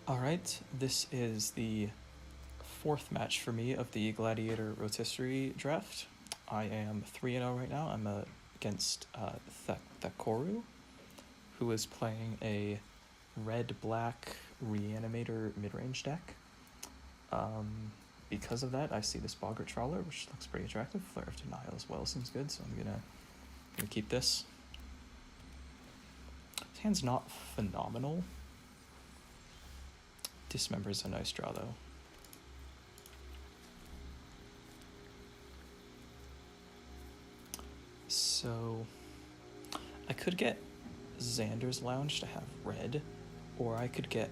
Alright, this is the fourth match for me of the Gladiator Rotisserie draft. I am 3-0 right now. I'm against Thakoru, who is playing a red-black Reanimator midrange deck. Because of that, I see this Boggart Trawler, which looks pretty attractive. Flare of Denial as well seems good, so I'm gonna keep this. His hand's not phenomenal. Dismember's a nice draw, though. So I could get Xander's Lounge to have red, or I could get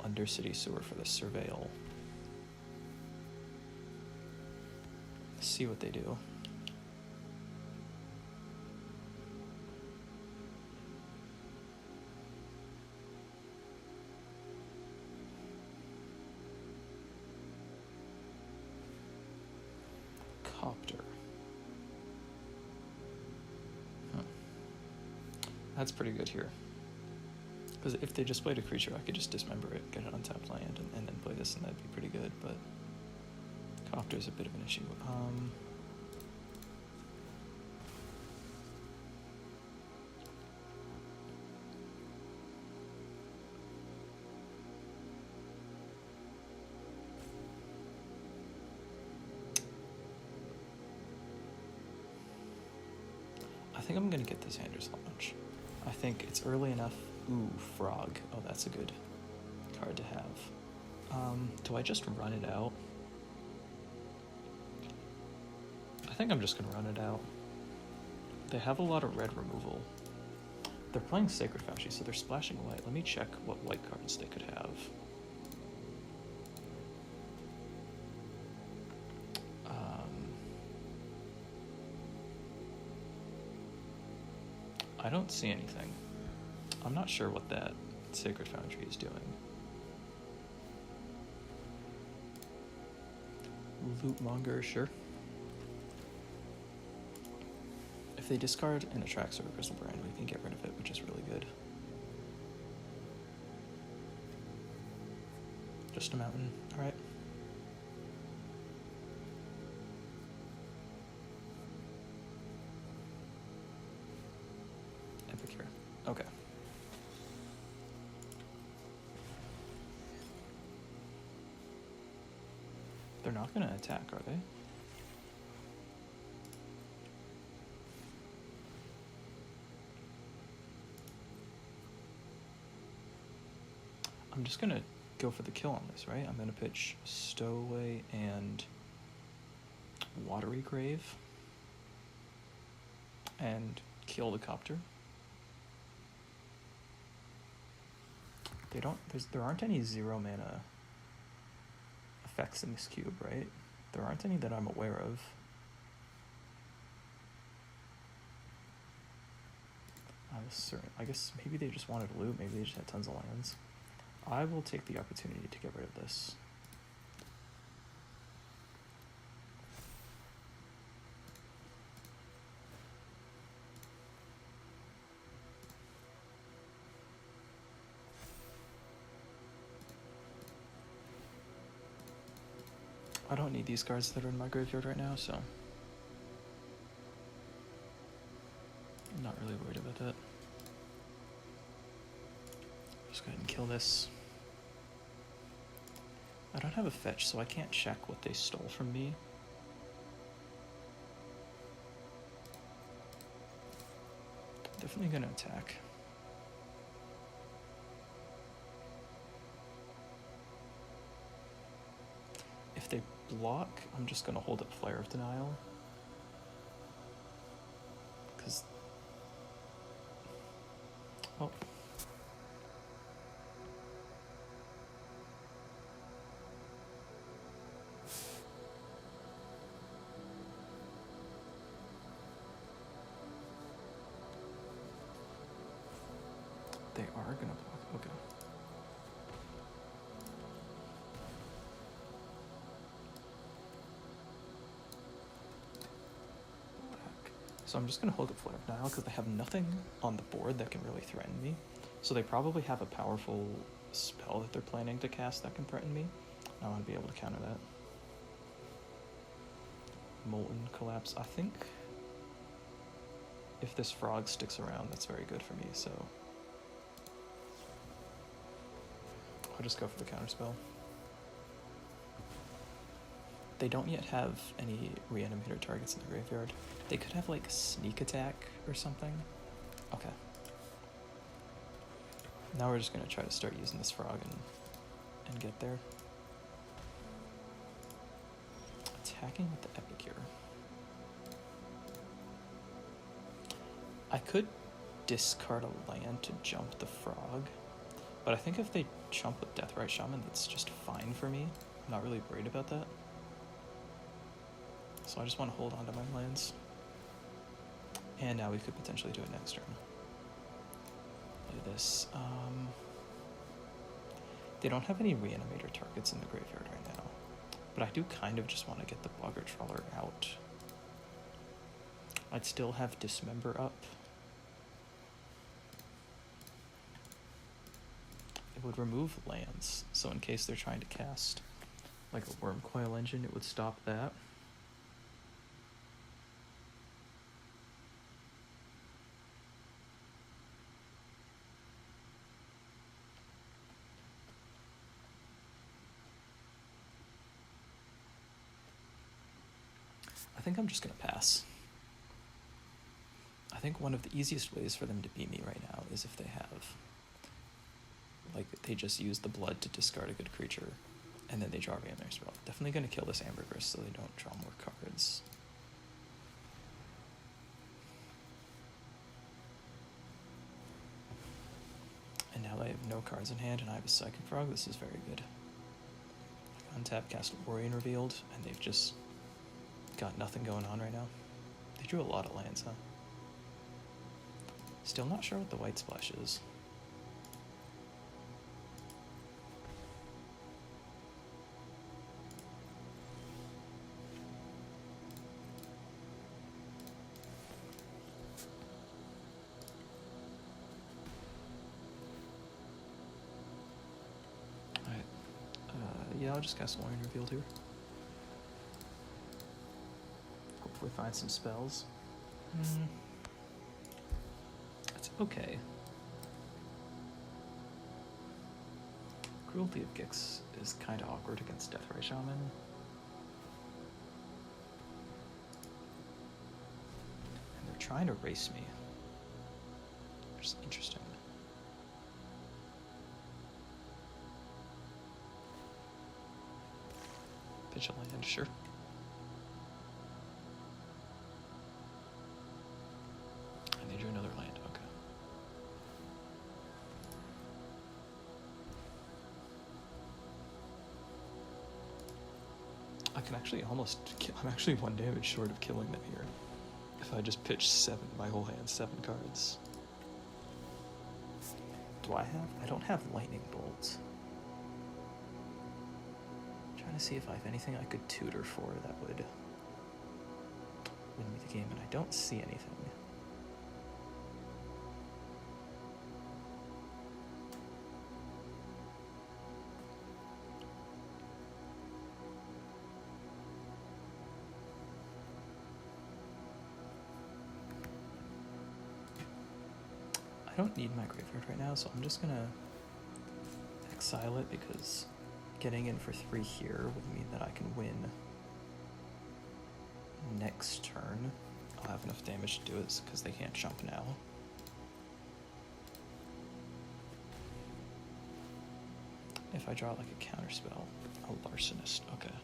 Undercity Sewer for the Surveil. See what they do. Copter. That's pretty good here. Because if they just played a creature, I could just dismember it, get it untapped land, and then play this, and that'd be pretty good, but Copter's a bit of an issue. I think I'm gonna get this Xander's Lounge. I think it's early enough. Ooh, Frog. Oh, that's a good card to have. Do I just run it out? I think I'm just gonna run it out. They have a lot of red removal. They're playing Sacred Foundry, so they're splashing white. Let me check what white cards they could have. I don't see anything. I'm not sure what that Sacred Foundry is doing. Lootmonger, sure. If they discard an Attrax or a Crystal Brand, we can get rid of it, which is really good. Just a mountain, alright. Epic here. Okay. They're not gonna attack, are they? I'm just gonna go for the kill on this, right? I'm gonna pitch Stowaway and Watery Grave and kill the Copter. There aren't any 0 mana effects in this cube, right? There aren't any that I'm aware of. I guess maybe they just wanted loot, maybe they just had tons of lands. I will take the opportunity to get rid of this. I don't need these cards that are in my graveyard right now, so I'm not really worried about that. Just go ahead and kill this. I don't have a fetch, so I can't check what they stole from me. Definitely gonna attack. If they block, I'm just gonna hold up Flare of Denial. Because... oh. They are gonna block, okay. So I'm just going to hold up Flare now because they have nothing on the board that can really threaten me. So they probably have a powerful spell that they're planning to cast that can threaten me. I want to be able to counter that. Molten Collapse. I think if this frog sticks around, that's very good for me, so I'll just go for the counterspell. They don't yet have any reanimator targets in the graveyard. They could have like sneak attack or something. Okay. Now we're just gonna try to start using this frog and get there. Attacking with the Epicure. I could discard a land to jump the frog, but I think if they jump with Deathrite Shaman, that's just fine for me. I'm not really worried about that. So I just want to hold on to my lands. And now we could potentially do it next turn. Do this. They don't have any reanimator targets in the graveyard right now, but I do kind of just want to get the Bogger Trawler out. I'd still have Dismember up. It would remove lands, so in case they're trying to cast like a Worm Coil Engine, it would stop that. I think I'm just going to pass. I think one of the easiest ways for them to beat me right now is if they have, like, they just use the blood to discard a good creature, and then they draw Reanimator Spell. Definitely going to kill this Ambergris so they don't draw more cards. And now I have no cards in hand, and I have a Psychic Frog. This is very good. Untap, cast Orion Revealed, and they've just got nothing going on right now. They drew a lot of lands, huh? Still not sure what the White Splash is. Alright. Yeah, I'll just cast Orion Revealed here. Hopefully find some spells. It's okay. Cruelty of Gix is kind of awkward against Deathrite Shaman. And they're trying to race me. Which is interesting. Pitch a land, sure. Another land, okay. I can actually almost kill, I'm actually 1 damage short of killing them here. If I just pitch 7, my whole hand, 7 cards. Do I have? I don't have Lightning Bolt. I'm trying to see if I have anything I could tutor for that would win me the game, and I don't see anything. I don't need my graveyard right now, so I'm just gonna exile it because getting in for 3 here would mean that I can win next turn. I'll have enough damage to do it because they can't jump now. If I draw like a counterspell, a Larcenist, okay.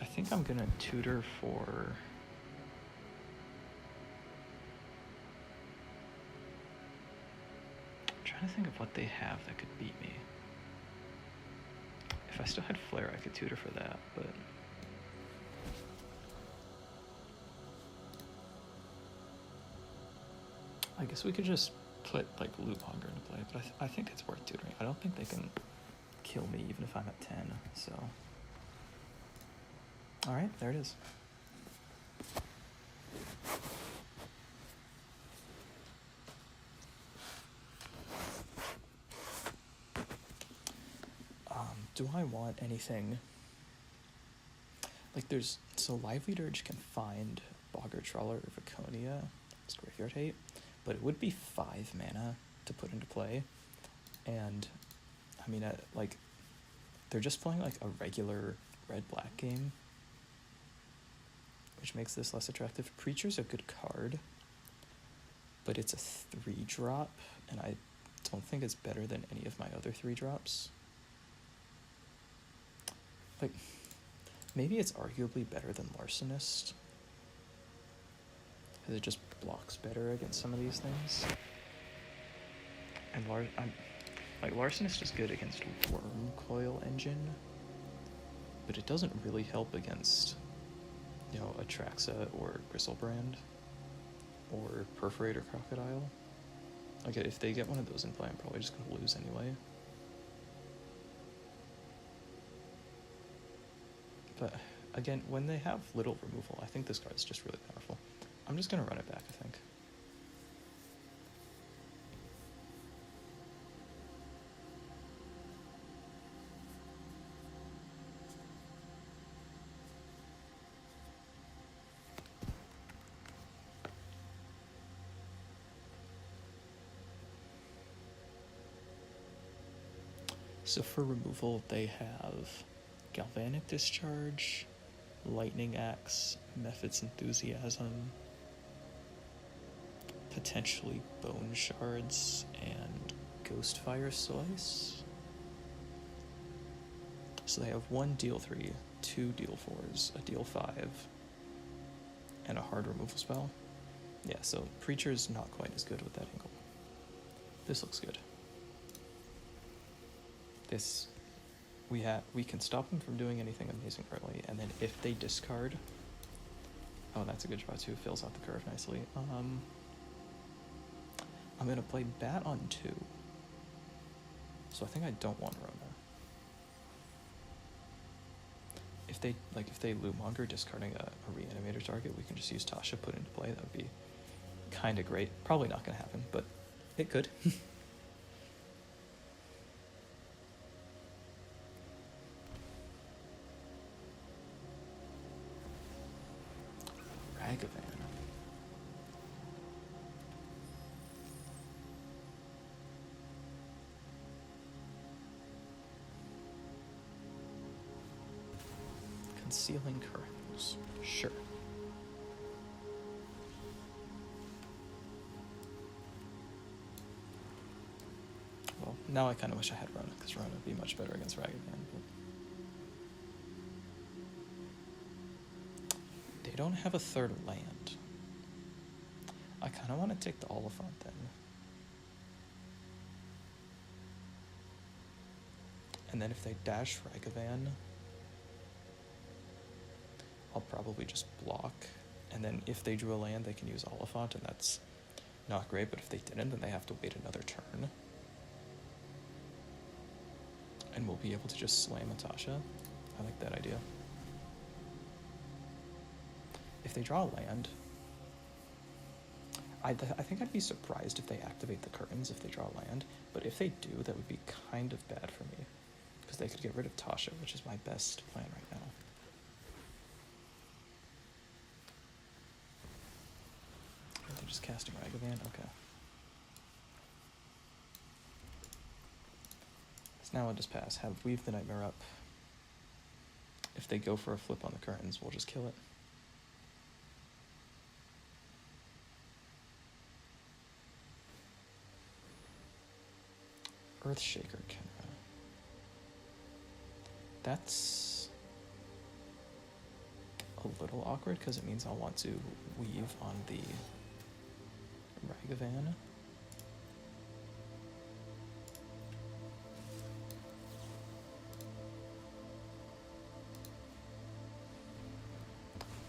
I think I'm gonna tutor for I'm trying to think of what they have that could beat me. If I still had Flare, I could tutor for that, but I guess we could just put like Lootmonger into play, but I think it's worth tutoring. I don't think they can kill me even if I'm at 10, so. Alright, there it is. do I want anything? Like, there's... So, Lively Dirge can find Bogger Trawler or Viconia. It's Graveyard Hate. But it would be 5 mana to put into play. And, I mean, like, they're just playing, like, a regular red-black game, which makes this less attractive. Preacher's a good card, but it's a 3-drop, and I don't think it's better than any of my other 3-drops. Like, maybe it's arguably better than Larcenist, because it just blocks better against some of these things. And Larcenist is good against Worm Coil Engine, but it doesn't really help against, you know, Atraxa or Bristlebrand or Perforator Crocodile. Like, if they get one of those in play, I'm probably just going to lose anyway. But, again, when they have little removal, I think this card is just really powerful. I'm just going to run it back, I think. So for removal, they have Galvanic Discharge, Lightning Axe, Mephit's Enthusiasm, potentially Bone Shards, and Ghostfire Slice. So they have 1 deal 3, 2 deal 4s, a deal 5, and a hard removal spell. Yeah, so Preacher's not quite as good with that angle. This looks good. This, we can stop them from doing anything amazing early, and then if they discard, oh, that's a good draw too, fills out the curve nicely. I'm gonna play Bat on 2, so I think I don't want Rona. If they Lootmonger discarding a Reanimator target, we can just use Tasha, put into play. That would be kind of great. Probably not gonna happen, but it could. Ragavan. Concealing Curtains. Sure. Well, now I kind of wish I had Rona, because Rona would be much better against Ragavan. But they don't have a 3rd land. I kind of want to take the Oliphant then. And then if they dash Ragavan, I'll probably just block. And then if they drew a land, they can use Oliphant, and that's not great, but if they didn't, then they have to wait another turn. And we'll be able to just slam Natasha. I like that idea. If they draw a land, I think I'd be surprised if they activate the curtains if they draw a land, but if they do, that would be kind of bad for me, because they could get rid of Tasha, which is my best plan right now. They're just casting Ragavan? Okay. So now I'll just pass. Have Weave the Nightmare up. If they go for a flip on the curtains, we'll just kill it. Earthshaker Kenra. That's a little awkward, because it means I'll want to weave on the Ragavan.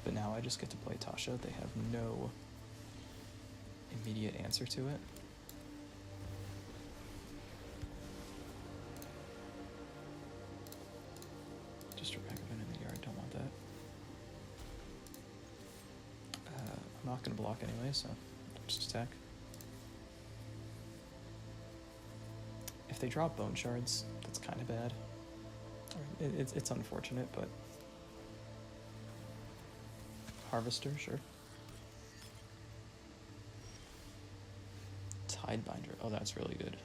But now I just get to play Tasha. They have no immediate answer to it. Just a Ragavan in the yard, don't want that. I'm not going to block anyway, so just attack. If they drop Bone Shards, that's kind of bad. It's unfortunate, but Harvester, sure. Tidebinder, oh, that's really good.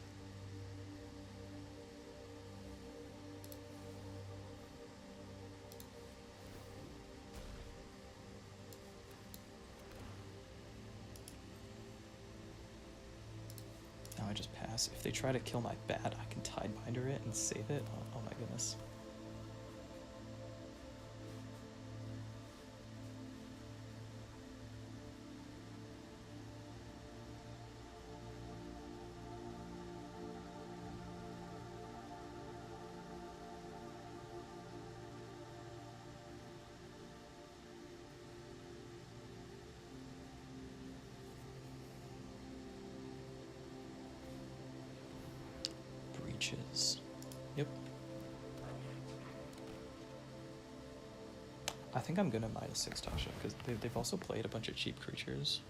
Now I just pass. If they try to kill my bat, I can Tidebinder it and save it. Oh my goodness. Yep. I think I'm gonna -6 Tasha because they've also played a bunch of cheap creatures.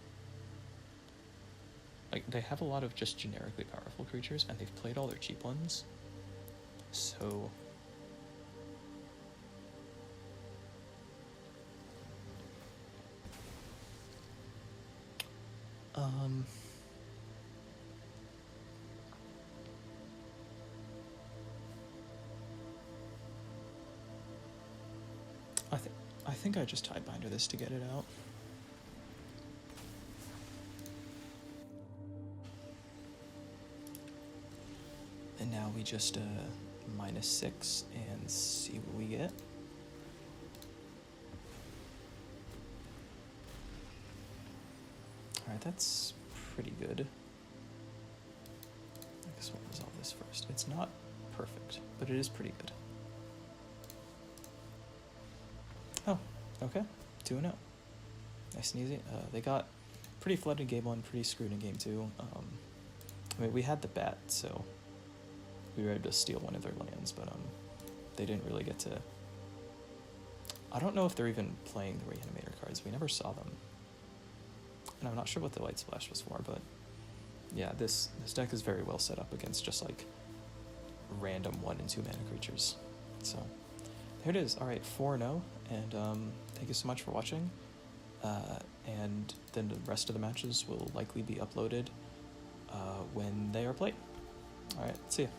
Like, they have a lot of just generically powerful creatures, and they've played all their cheap ones. So... I think I just Tidebinder this to get it out. And now we just -6 and see what we get. Alright, that's pretty good. I guess we'll resolve this first. It's not perfect, but it is pretty good. Oh, okay. 2-0. Nice and easy. They got pretty flooded game 1, pretty screwed in game 2. I mean, we had the bat, so we were able to steal one of their lands, but they didn't really get to... I don't know if they're even playing the Reanimator cards. We never saw them. And I'm not sure what the Light Splash was for, but yeah, this deck is very well set up against just like random 1 and 2 mana creatures. So there it is. All right, 4-0, and thank you so much for watching. And then the rest of the matches will likely be uploaded when they are played. All right, see ya.